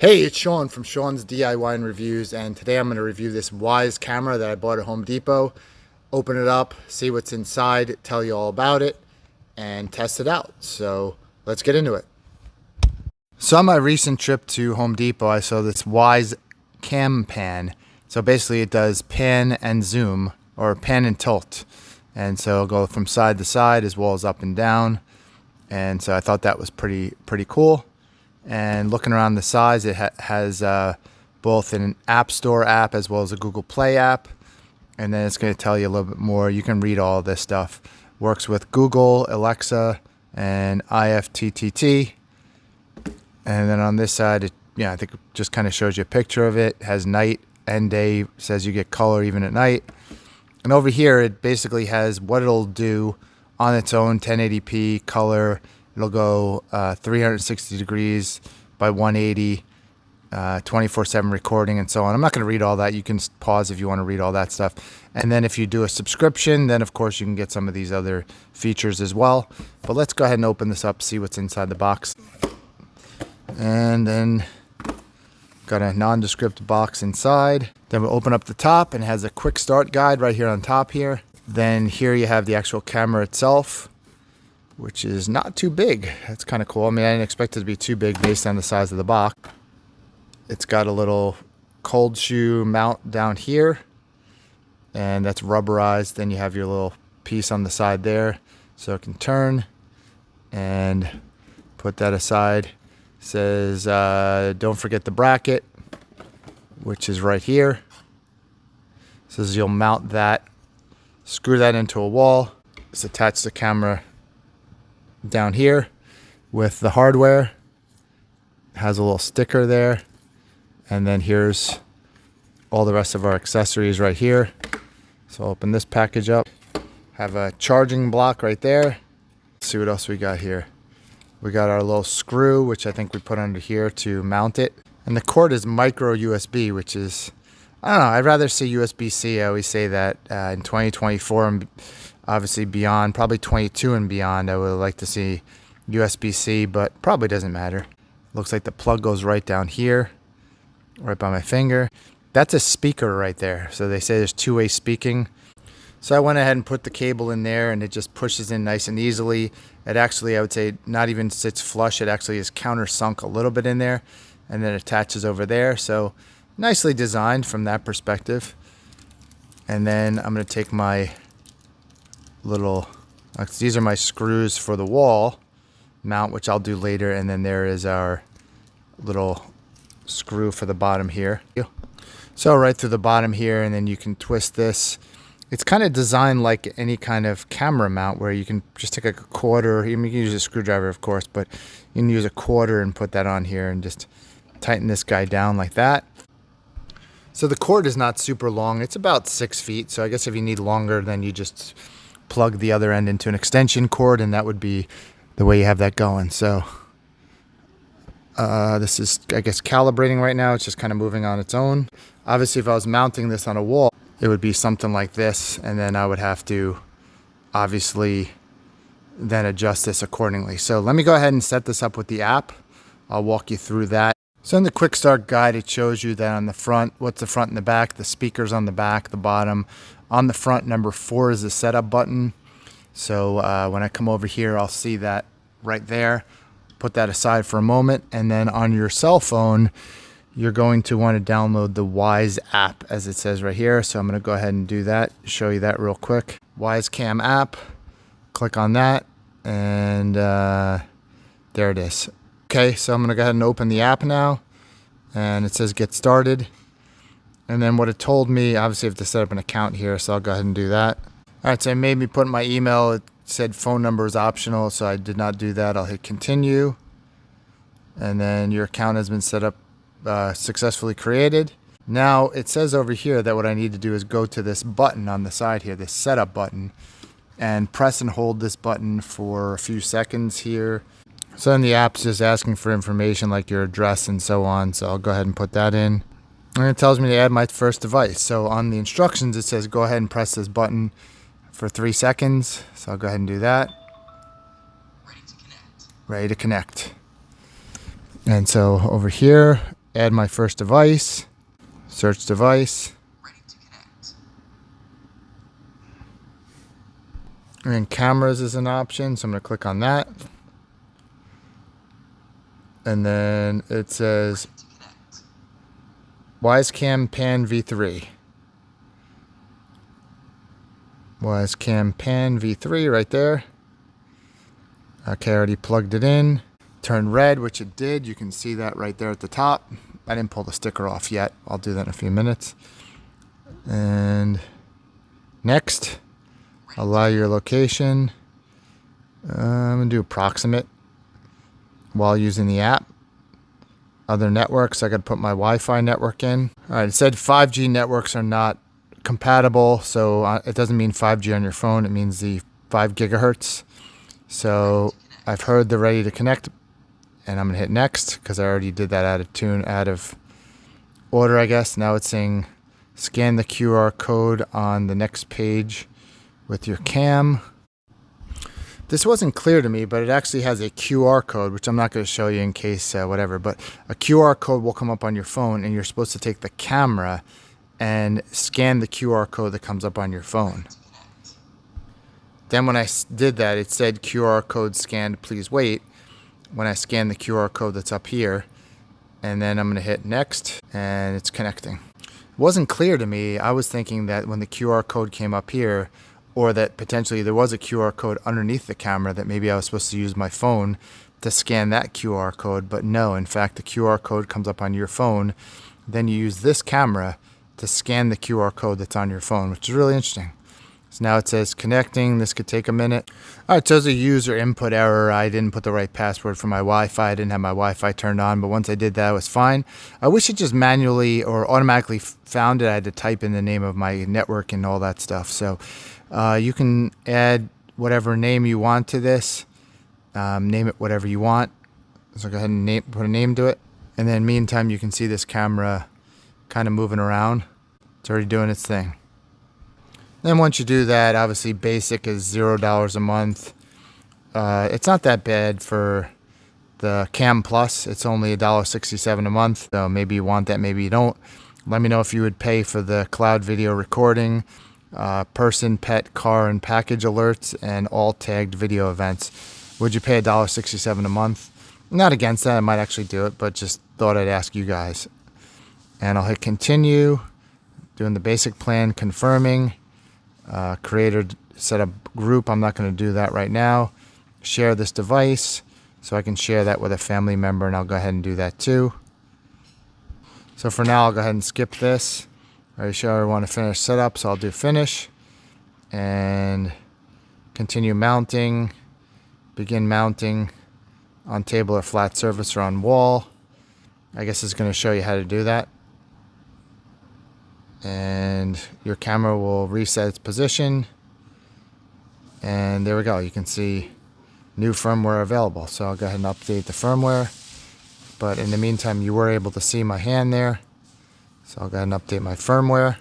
Hey, it's Sean from Sean's DIY and Reviews, and today I'm going to review this Wyze camera that I bought at Home Depot. Open it up, see what's inside, tell you all about it, and test it out. So let's get into it. So on my recent trip to Home Depot, I saw this Wyze Cam Pan. So basically it does pan and zoom, or pan and tilt. And so it'll go from side to side as well as up and down. And so I thought that was pretty cool. And looking around the size, it has both an App Store app as well as a Google Play app. And then it's going to tell you a little bit more. You can read all this stuff. Works with Google, Alexa, and IFTTT. And then on this side, I think it just kind of shows you a picture of it. It has night and day, says you get color even at night. And over here, it basically has what it'll do on its own, 1080p color. It'll go 360 degrees by 180, 24/7 recording, and so on. I'm not going to read all that. You can pause if you want to read all that stuff. And then if you do a subscription, then of course you can get some of these other features as well. But let's go ahead and open this up, see what's inside the box. And then got a nondescript box inside. Then we'll open up the top, and it has a quick start guide right here on top here. Then here you have the actual camera itself, which is not too big. That's kind of cool. I mean, I didn't expect it to be too big based on the size of the box. It's got a little cold shoe mount down here, and that's rubberized. Then you have your little piece on the side there, so it can turn. And put that aside. It says, don't forget the bracket, which is right here. It says you'll mount that, screw that into a wall. It's attached to the camera down here with the hardware. It has a little sticker there, and then here's all the rest of our accessories right here. So I'll open this package up. Have a charging block right there. Let's see what else we got here. We got our little screw, which I think we put under here to mount it, and the cord is micro USB, which is, I don't know, I'd rather say USB-C. I always say that in 2024 and obviously beyond, probably 22 and beyond, I would like to see USB-C, but probably doesn't matter. Looks like the plug goes right down here, right by my finger. That's a speaker right there. So they say there's two-way speaking. So I went ahead and put the cable in there, and it just pushes in nice and easily. It actually, I would say, not even sits flush. It actually is countersunk a little bit in there, and then attaches over there. So nicely designed from that perspective. And then I'm going to take my little, these are my screws for the wall mount, which I'll do later. And then there is our little screw for the bottom here. So right through the bottom here, and then you can twist this. It's kind of designed like any kind of camera mount where you can just take like a quarter. You can use a screwdriver, of course, but you can use a quarter and put that on here and just tighten this guy down like that. So the cord is not super long. It's about 6 feet. So I guess if you need longer, then you just plug the other end into an extension cord, and that would be the way you have that going. So this is, I guess, calibrating right now. It's just kind of moving on its own. Obviously, if I was mounting this on a wall, it would be something like this, and then I would have to obviously then adjust this accordingly. So let me go ahead and set this up with the app. I'll walk you through that. So in the quick start guide, it shows you that on the front, what's the front and the back, the speakers on the back, the bottom. On the front, number 4 is the setup button. So when I come over here, I'll see that right there. Put that aside for a moment, and then on your cell phone, you're going to want to download the Wyze app, as it says right here. So I'm going to go ahead and do that, show you that real quick. Wyze Cam app, click on that, and there it is. Okay, so I'm going to go ahead and open the app now, and it says get started. And then what it told me, obviously I have to set up an account here, so I'll go ahead and do that. All right, so it made me put my email. It said phone number is optional, so I did not do that. I'll hit continue. And then your account has been set up, successfully created. Now it says over here that what I need to do is go to this button on the side here, this setup button, and press and hold this button for a few seconds here. So then the app's just asking for information like your address and so on. So I'll go ahead and put that in. And it tells me to add my first device. So on the instructions, it says go ahead and press this button for 3 seconds. So I'll go ahead and do that. Ready to connect. And so over here, add my first device, search device. And then cameras is an option, so I'm going to click on that. And then it says Wyze Cam V3. Wyze Cam V3 right there. Okay, I already plugged it in. Turned red, which it did. You can see that right there at the top. I didn't pull the sticker off yet. I'll do that in a few minutes. And next, allow your location. I'm going to do approximate while using the app. Other networks, I got to put my Wi-Fi network in. All right, it said 5G networks are not compatible, so it doesn't mean 5G on your phone. It means the 5 gigahertz. So I've heard they're ready to connect, and I'm going to hit next because I already did that out of order, I guess. Now it's saying scan the QR code on the next page with your cam. This wasn't clear to me, but it actually has a QR code, which I'm not going to show you in case whatever, but a QR code will come up on your phone, and you're supposed to take the camera and scan the QR code that comes up on your phone. Then when I did that, it said QR code scanned, please wait. When I scan the QR code that's up here, and then I'm going to hit next, and it's connecting. It wasn't clear to me. I was thinking that when the QR code came up here, or that potentially there was a QR code underneath the camera, that maybe I was supposed to use my phone to scan that QR code. But no, in fact, the QR code comes up on your phone. Then you use this camera to scan the QR code that's on your phone, which is really interesting. So now it says connecting. This could take a minute. All right, so there's a user input error. I didn't put the right password for my Wi-Fi. I didn't have my Wi-Fi turned on, but once I did that, it was fine. I wish it just manually or automatically found it. I had to type in the name of my network and all that stuff. So you can add whatever name you want to this. Name it whatever you want. So go ahead and put a name to it. And then meantime, you can see this camera kind of moving around. It's already doing its thing. Then once you do that, obviously basic is $0 a month. It's not that bad for the Cam Plus. It's only $1.67 a month. So maybe you want that, maybe you don't. Let me know if you would pay for the cloud video recording, person, pet, car, and package alerts, and all tagged video events. Would you pay $1.67 a month? Not against that. I might actually do it, but just thought I'd ask you guys. And I'll hit continue. Doing the basic plan, confirming. Creator set up group. I'm not going to do that right now. Share this device, so I can share that with a family member, and I'll go ahead and do that too. So for now, I'll go ahead and skip this. Are you sure I want to finish setup? So I'll do finish and continue mounting. Begin mounting on table or flat surface or on wall. I guess it's going to show you how to do that. And your camera will reset its position. And there we go. You can see new firmware available. So I'll go ahead and update the firmware. But in the meantime, you were able to see my hand there. So I'll go ahead and update my firmware.